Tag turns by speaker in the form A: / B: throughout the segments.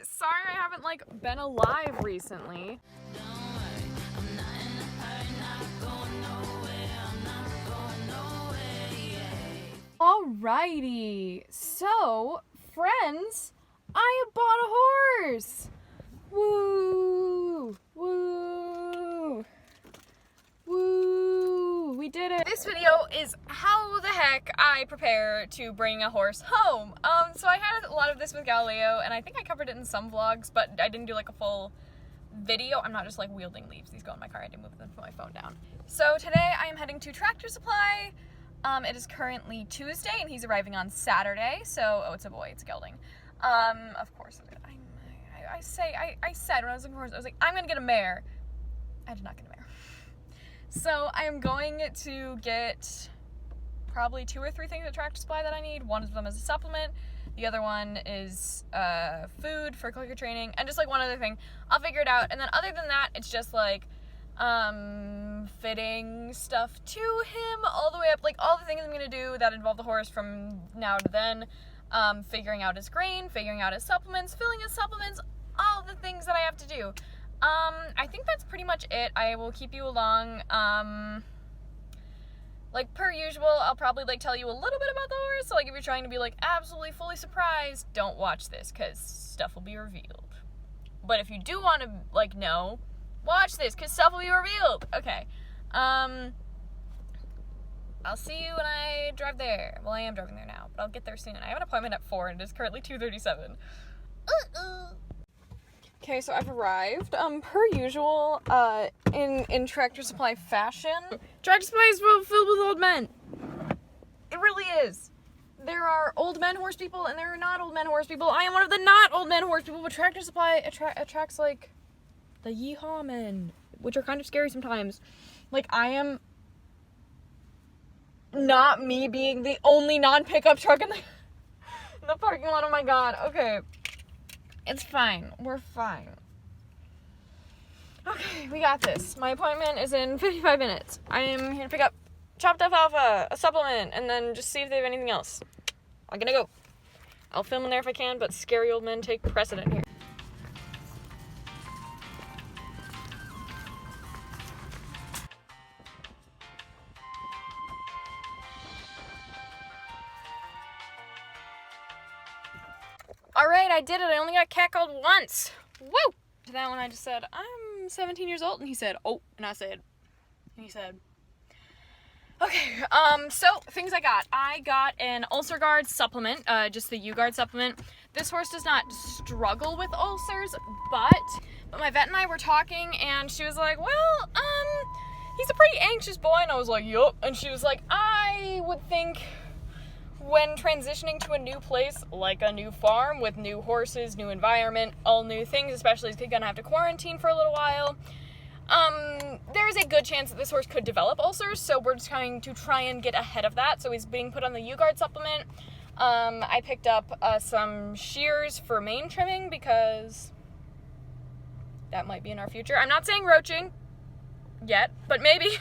A: Sorry I haven't like been alive recently. Alrighty, so friends, I have bought a horse. Woo! Woo! Woo! We did it! This video is how the heck I prepare to bring a horse home. So I had a lot of this with Galileo, and I think I covered it in some vlogs, but I didn't do like a full video. I'm not just like wielding leaves. These go in my car. I didn't move them, put my phone down. So today I am heading to Tractor Supply. It is currently Tuesday, and he's arriving on Saturday. So, oh, it's a boy. It's a gelding. Of course. I said when I was looking for a horse, I was like, I'm gonna get a mare. I did not get a mare. So I am going to get probably 2 or 3 things at Tractor Supply that I need. One of them is a supplement. The other one is food for clicker training, and just like one other thing. I'll figure it out. And then other than that, it's just like fitting stuff to him all the way up, like all the things I'm gonna do that involve the horse from now to then. Figuring out his grain, figuring out his supplements, filling his supplements, all the things that I have to do. I think that's pretty much it. I will keep you along. Like per usual, I'll probably like tell you a little bit about the horse. So like if you're trying to be like absolutely fully surprised, don't watch this because stuff will be revealed. But if you do want to like know, watch this because stuff will be revealed. Okay. I'll see you when I drive there. Well, I am driving there now, but I'll get there soon. I have an appointment at 4 and it is currently 2:37. Okay, so I've arrived. Per usual, in Tractor Supply fashion, Tractor Supply is filled with old men. It really is. There are old men horse people and there are not old men horse people. I am one of the not old men horse people, but Tractor Supply attracts like the yeehaw men, which are kind of scary sometimes. Like I am not me being the only non-pickup truck in the parking lot. Oh my god. Okay. It's fine. We're fine. Okay, we got this. My appointment is in 55 minutes. I am here to pick up chopped alfalfa, a supplement, and then just see if they have anything else. I'm gonna go. I'll film in there if I can, but scary old men take precedent here. Alright, I did it. I only got catcalled once. Woo! To that one I just said, I'm 17 years old, and he said, oh, and I said, and he said, okay, so things I got. I got an ulcer guard supplement, just the U-Guard supplement. This horse does not struggle with ulcers, but my vet and I were talking, and she was like, well, he's a pretty anxious boy, and I was like, yup, and she was like, I would think when transitioning to a new place, like a new farm with new horses, new environment, all new things, especially if he's gonna have to quarantine for a little while, there's a good chance that this horse could develop ulcers, so we're just trying to try and get ahead of that. So he's being put on the U-Guard supplement. I picked up some shears for mane trimming because that might be in our future. I'm not saying roaching yet, but maybe.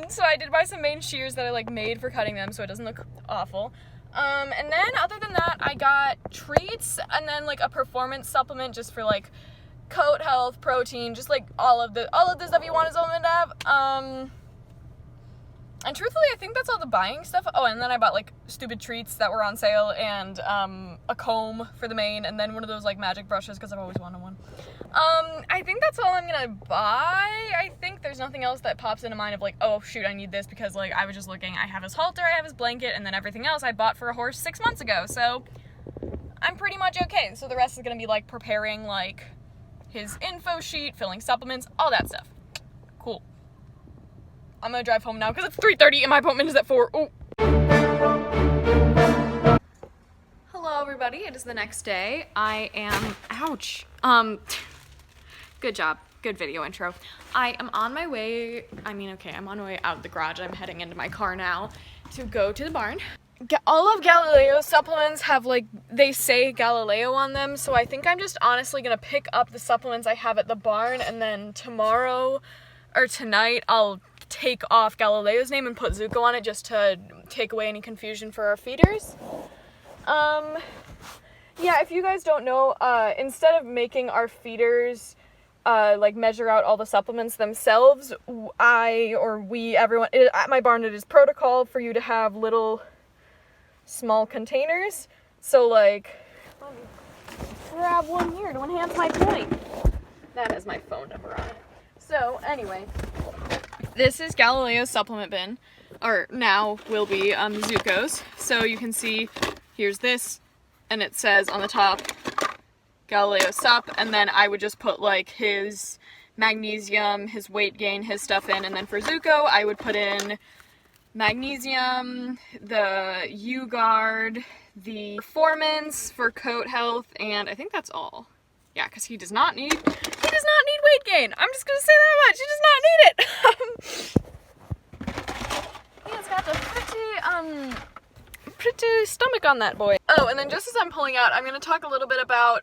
A: So I did buy some mane shears that I like made for cutting them so it doesn't look awful. And then other than that, I got treats and then like a performance supplement just for like coat health, protein, just like all of the stuff you want a supplement to have. And truthfully, I think that's all the buying stuff. Oh, and then I bought like stupid treats that were on sale and a comb for the mane and then one of those like magic brushes because I've always wanted one. I think that's all I'm gonna buy. I think there's nothing else that pops into mind of like, oh shoot, I need this because like I was just looking, I have his halter, I have his blanket, and then everything else I bought for a horse 6 months ago, so I'm pretty much okay. So the rest is gonna be like preparing like his info sheet, filling supplements, all that stuff. Cool. I'm gonna drive home now because it's 3:30 and my appointment is at 4. Oh. Hello everybody, it is the next day. I am, ouch. Good job. Good video intro. I am on my way, I'm on my way out of the garage. I'm heading into my car now to go to the barn. All of Galileo's supplements have like, they say Galileo on them, so I think I'm just honestly gonna pick up the supplements I have at the barn and then tomorrow or tonight I'll take off Galileo's name and put Zuko on it just to take away any confusion for our feeders. Yeah, if you guys don't know, instead of making our feeders like measure out all the supplements themselves, everyone at my barn, it is protocol for you to have little small containers. So like, let me grab one here to enhance my point. That has my phone number on it. So anyway, this is Galileo's supplement bin, or now will be Zuko's. So you can see, here's this, and it says on the top, Galileo Sup, and then I would just put like his magnesium, his weight gain, his stuff in, and then for Zuko, I would put in magnesium, the U-Guard, the Performance for coat health, and I think that's all. Yeah, because he does not need weight gain. I'm just gonna say that much. He does not need it. He has got a pretty stomach on that boy. Oh, and then just as I'm pulling out, I'm gonna talk a little bit about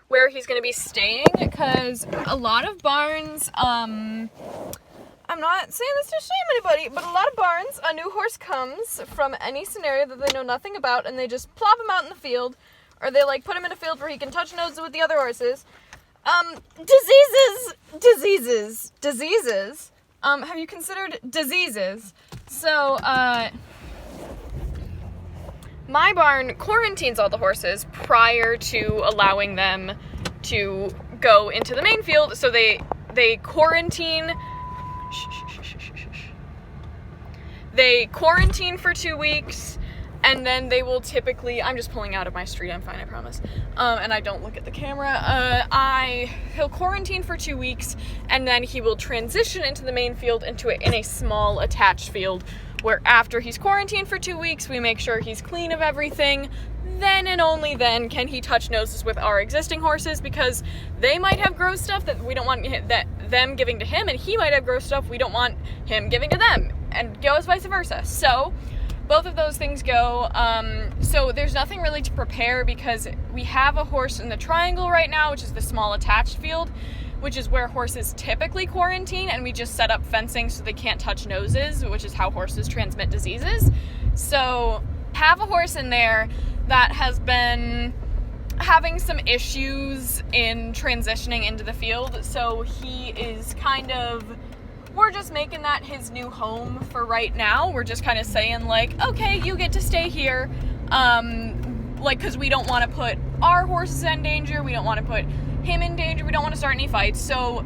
A: where he's gonna be staying, because a lot of barns, I'm not saying this to shame anybody, but a lot of barns, a new horse comes from any scenario that they know nothing about, and they just plop him out in the field, or they like put him in a field where he can touch noses with the other horses. Diseases. Have you considered diseases? So, my barn quarantines all the horses prior to allowing them to go into the main field, so they quarantine. They quarantine for 2 weeks, and then they will typically, I'm just pulling out of my street, I'm fine, I promise, and I don't look at the camera, he'll quarantine for 2 weeks, and then he will transition into the main field in a small attached field, where after he's quarantined for 2 weeks, we make sure he's clean of everything. Then and only then can he touch noses with our existing horses, because they might have gross stuff that we don't want them giving to him, and he might have gross stuff we don't want him giving to them, and goes vice versa. So both of those things go. So there's nothing really to prepare, because we have a horse in the triangle right now, which is the small attached field, which is where horses typically quarantine, and we just set up fencing so they can't touch noses, which is how horses transmit diseases. So have a horse in there that has been having some issues in transitioning into the field, so he is we're just making that his new home for right now. We're just kind of saying like, okay, you get to stay here, because we don't want to put our horses in danger, we don't want to put him in danger, we don't want to start any fights, so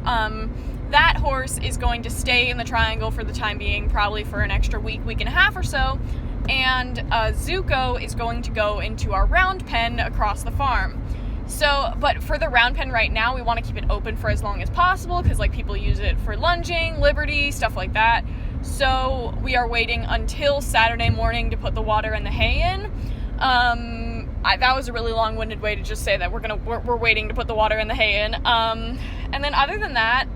A: that horse is going to stay in the triangle for the time being, probably for an extra week and a half or so, and Zuko is going to go into our round pen across the farm. So, but for the round pen right now, we want to keep it open for as long as possible, because like people use it for lunging, liberty, stuff like that. So we are waiting until Saturday morning to put the water and the hay in. That was a really long-winded way to just say that we're waiting to put the water and the hay in. And then other than that,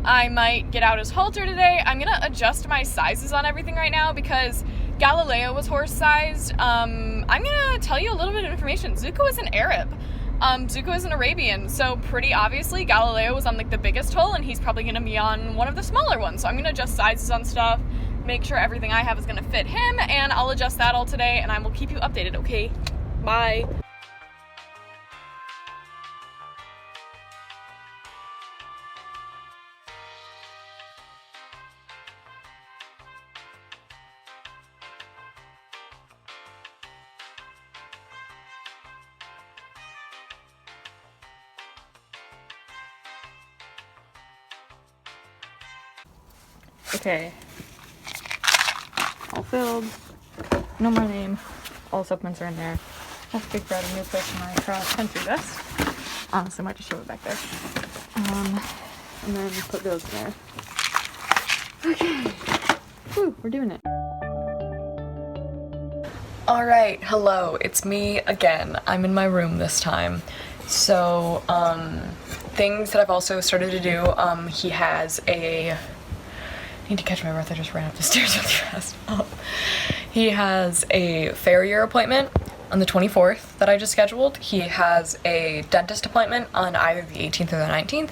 A: I might get out his halter today. I'm gonna adjust my sizes on everything right now, because Galileo was horse-sized. I'm gonna tell you a little bit of information. Zuko is an Arab. Zuko is an Arabian, so pretty obviously Galileo was on like the biggest hole, and he's probably gonna be on one of the smaller ones. So I'm gonna adjust sizes on stuff, make sure everything I have is gonna fit him, and I'll adjust that all today, and I will keep you updated, okay? Bye. Okay, all filled, no more name, all supplements are in there. I have to figure out a new place for my cross-country vest. Honestly, I might just show it back there. And then put those in there. Okay, whew, we're doing it. Alright, hello, it's me again. I'm in my room this time. So, things that I've also started to do, he has a... I need to catch my breath, I just ran up the stairs really fast. He has a farrier appointment on the 24th that I just scheduled. He has a dentist appointment on either the 18th or the 19th.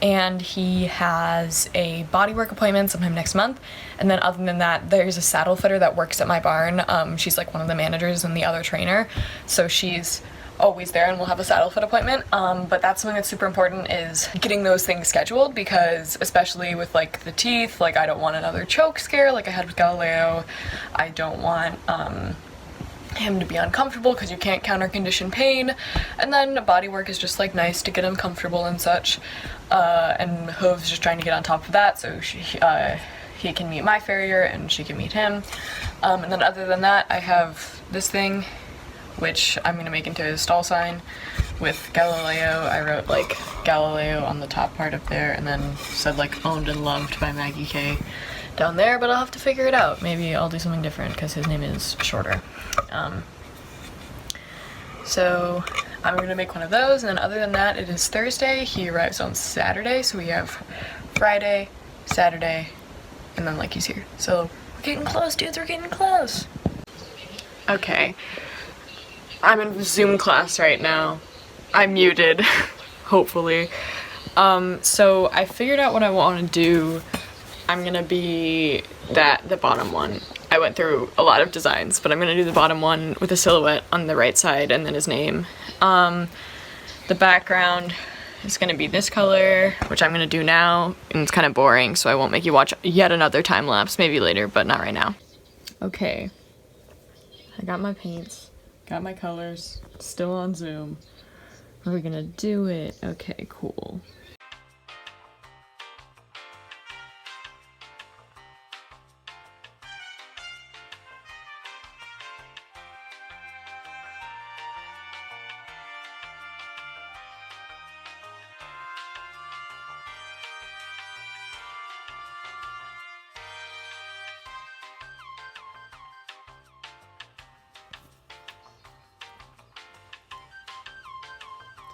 A: and he has a bodywork appointment sometime next month. And then other than that, there's a saddle fitter that works at my barn. She's like one of the managers and the other trainer, so she's always there and we'll have a saddle fit appointment. But that's something that's super important, is getting those things scheduled, because especially with like the teeth, like I don't want another choke scare like I had with Galileo. I don't want him to be uncomfortable, because you can't counter condition pain, and then body work is just like nice to get him comfortable and such, and Hove's just trying to get on top of that so he can meet my farrier and she can meet him. And then other than that, I have this thing which I'm gonna make into a stall sign with Galileo. I wrote like Galileo on the top part up there, and then said like owned and loved by Maggie K down there, but I'll have to figure it out. Maybe I'll do something different because his name is shorter. So I'm gonna make one of those, and then other than that, it is Thursday. He arrives on Saturday, so we have Friday, Saturday, and then like he's here. So we're getting close, dudes, we're getting close. Okay, I'm in Zoom class right now. I'm muted, hopefully. So I figured out what I want to do. I'm gonna be the bottom one. I went through a lot of designs, but I'm gonna do the bottom one with a silhouette on the right side and then his name. The background is gonna be this color, which I'm gonna do now, and it's kind of boring, so I won't make you watch yet another time lapse, maybe later, but not right now. Okay, I got my paints, got my colors, still on Zoom. Are we gonna do it? Okay, cool.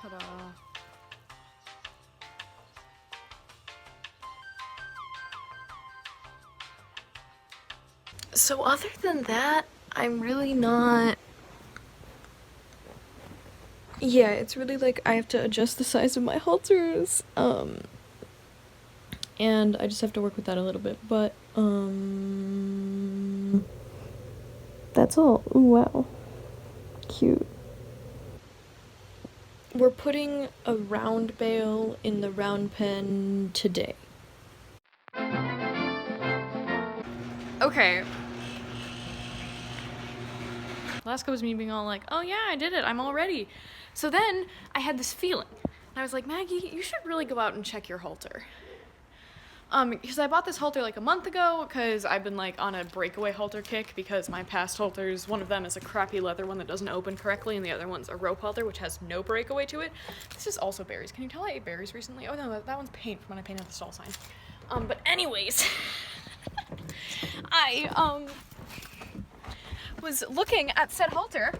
A: Ta-da. So other than that, I'm really not... Yeah, it's really like I have to adjust the size of my halters, and I just have to work with that a little bit, but, that's all. Ooh, wow. Cute. We're putting a round bale in the round pen today. Okay. Last was me being all like, oh yeah, I did it, I'm all ready. So then I had this feeling. And I was like, Maggie, you should really go out and check your halter. Because I bought this halter like a month ago, because I've been like on a breakaway halter kick, because my past halters, one of them is a crappy leather one that doesn't open correctly, and the other one's a rope halter which has no breakaway to it. This is also berries. Can you tell I ate berries recently? Oh no, that one's paint from when I painted the stall sign. But anyways, I was looking at said halter,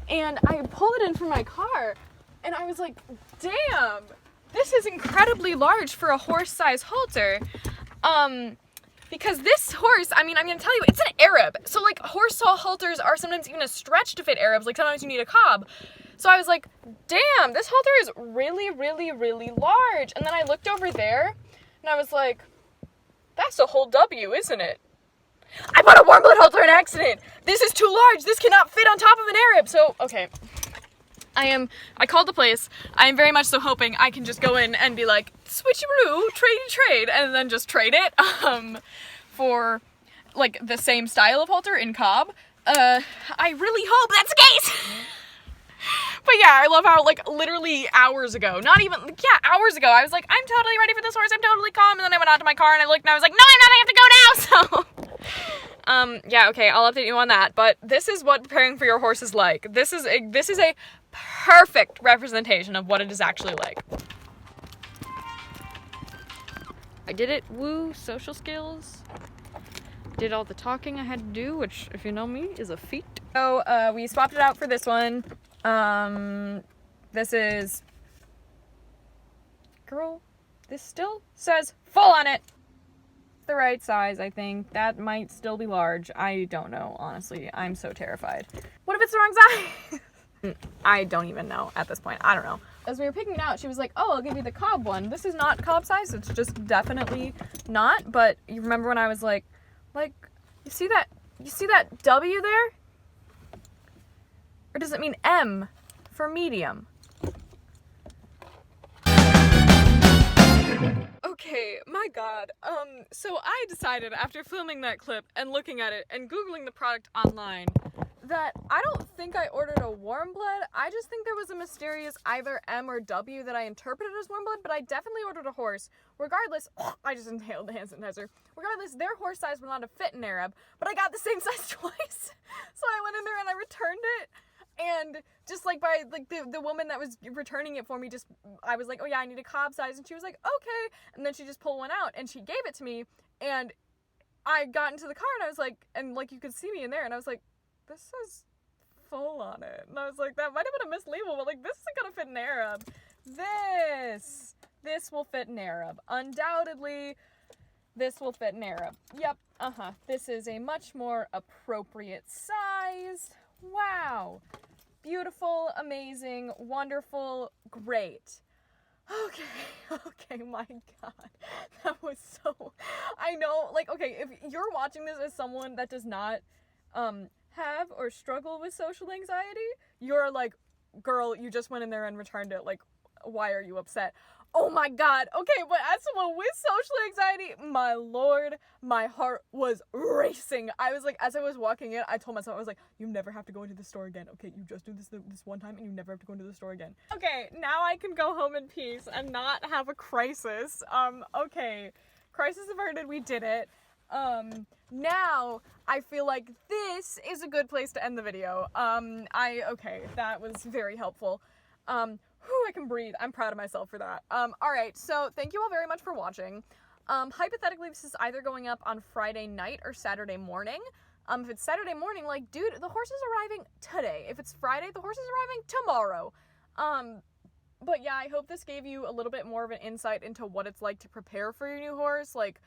A: and I pulled it in from my car, and I was like, damn, this is incredibly large for a horse-size halter. Because this horse, I mean, I'm gonna tell you, it's an Arab. So like horse halters are sometimes even a stretch to fit Arabs, like sometimes you need a cob. So I was like, damn, this halter is really, really, really large. And then I looked over there, and I was like, that's a whole W, isn't it? I bought a warm blood halter in accident. This is too large. This cannot fit on top of an Arab. So, okay. I called the place. I am very much so hoping I can just go in and be like, switcheroo, trade, and then just trade it, for, like, the same style of halter in cob. I really hope that's the case. But yeah, I love how, like, literally hours ago, hours ago, I was like, I'm totally ready for this horse, I'm totally calm, and then I went out to my car and I looked and I was like, no, I'm not, I have to go now, so... yeah, okay, I'll update you on that, but this is what preparing for your horse is like. This is a perfect representation of what it is actually like. I did it, woo, social skills. Did all the talking I had to do, which, if you know me, is a feat. So, we swapped it out for this one. This is... Girl, this still says full on it. The right size, I think. That might still be large. I don't know, honestly. I'm so terrified. What if it's the wrong size? I don't even know at this point. I don't know. As we were picking it out, she was like, oh, I'll give you the cob one. This is not cob size. It's just definitely not. But you remember when I was like, you see that W there? Or does it mean M for medium? Okay, my god. So I decided after filming that clip and looking at it and Googling the product online that I don't think I ordered a warm blood. I just think there was a mysterious either M or W that I interpreted as warm blood, but I definitely ordered a horse. Regardless, I just inhaled the hand sanitizer. Regardless, their horse size was not a fit in Arab, but I got the same size twice. So I went in there and I returned it. And just like by like the woman that was returning it for me, just I was like, oh yeah, I need a cob size, and she was like, okay, and then she just pulled one out and she gave it to me, and I got into the car and I was like, and like you could see me in there, and I was like, this says full on it, and I was like, that might have been a mislabel, but like this isn't gonna fit in Arab. This will fit in Arab, undoubtedly. This will fit in Arab. Yep, this is a much more appropriate size. Wow. Beautiful, amazing, wonderful, great. Okay, my god. That was so... I know, like, okay, if you're watching this as someone that does not have or struggle with social anxiety, you're like, girl, you just went in there and returned it. Like, why are you upset? Oh my god, okay, but as someone with social anxiety, my lord, my heart was racing. I was like, as I was walking in, I told myself, I was like, you never have to go into the store again, okay? You just do this one time and you never have to go into the store again. Okay, now I can go home in peace and not have a crisis. Okay, crisis averted, we did it. Now I feel like this is a good place to end the video. Okay, that was very helpful. Whew, I can breathe. I'm proud of myself for that. Alright, so thank you all very much for watching. Hypothetically, this is either going up on Friday night or Saturday morning. If it's Saturday morning, like, dude, the horse is arriving today. If it's Friday, the horse is arriving tomorrow. But yeah, I hope this gave you a little bit more of an insight into what it's like to prepare for your new horse, like,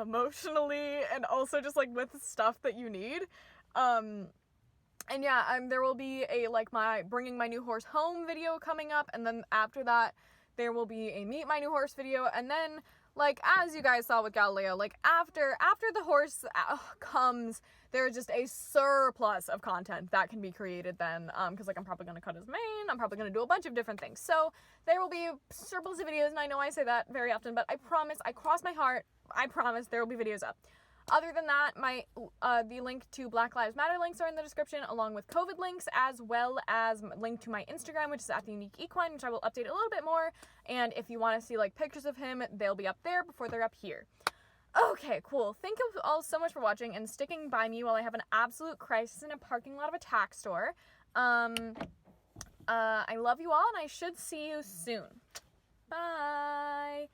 A: emotionally, and also just, like, with the stuff that you need. And yeah, there will be a, like, my bringing my new horse home video coming up, and then after that, there will be a meet my new horse video, and then, like, as you guys saw with Galileo, like, after the horse comes, there's just a surplus of content that can be created then, because, like, I'm probably gonna cut his mane, I'm probably gonna do a bunch of different things, so there will be a surplus of videos, and I know I say that very often, but I promise, I cross my heart, I promise there will be videos up. Other than that, the link to Black Lives Matter links are in the description, along with COVID links, as well as link to my Instagram, which is @theuniqueequine, which I will update a little bit more. And if you want to see, like, pictures of him, they'll be up there before they're up here. Okay, cool. Thank you all so much for watching and sticking by me while I have an absolute crisis in a parking lot of a tack store. I love you all, and I should see you soon. Bye!